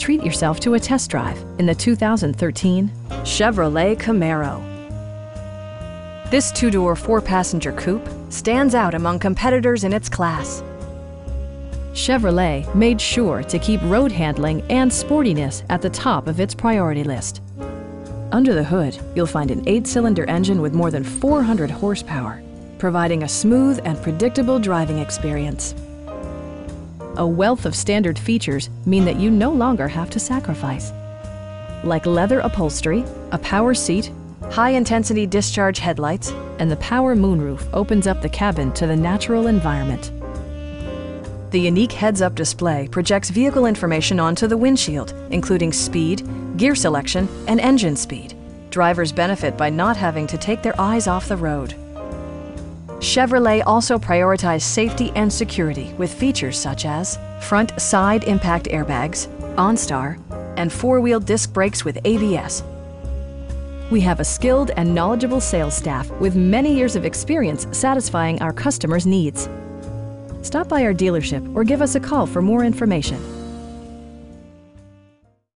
treat yourself to a test drive in the 2013 Chevrolet Camaro. This two-door, four-passenger coupe stands out among competitors in its class. Chevrolet made sure to keep road handling and sportiness at the top of its priority list. Under the hood, you'll find an 8-cylinder engine with more than 400 horsepower, providing a smooth and predictable driving experience. A wealth of standard features mean that you no longer have to sacrifice, like leather upholstery, a power seat, high-intensity discharge headlights, and the power moonroof opens up the cabin to the natural environment. The unique heads-up display projects vehicle information onto the windshield, including speed, gear selection, and engine speed. Drivers benefit by not having to take their eyes off the road. Chevrolet also prioritized safety and security with features such as front side impact airbags, OnStar, and four-wheel disc brakes with ABS. We have a skilled and knowledgeable sales staff with many years of experience satisfying our customers' needs. Stop by our dealership or give us a call for more information.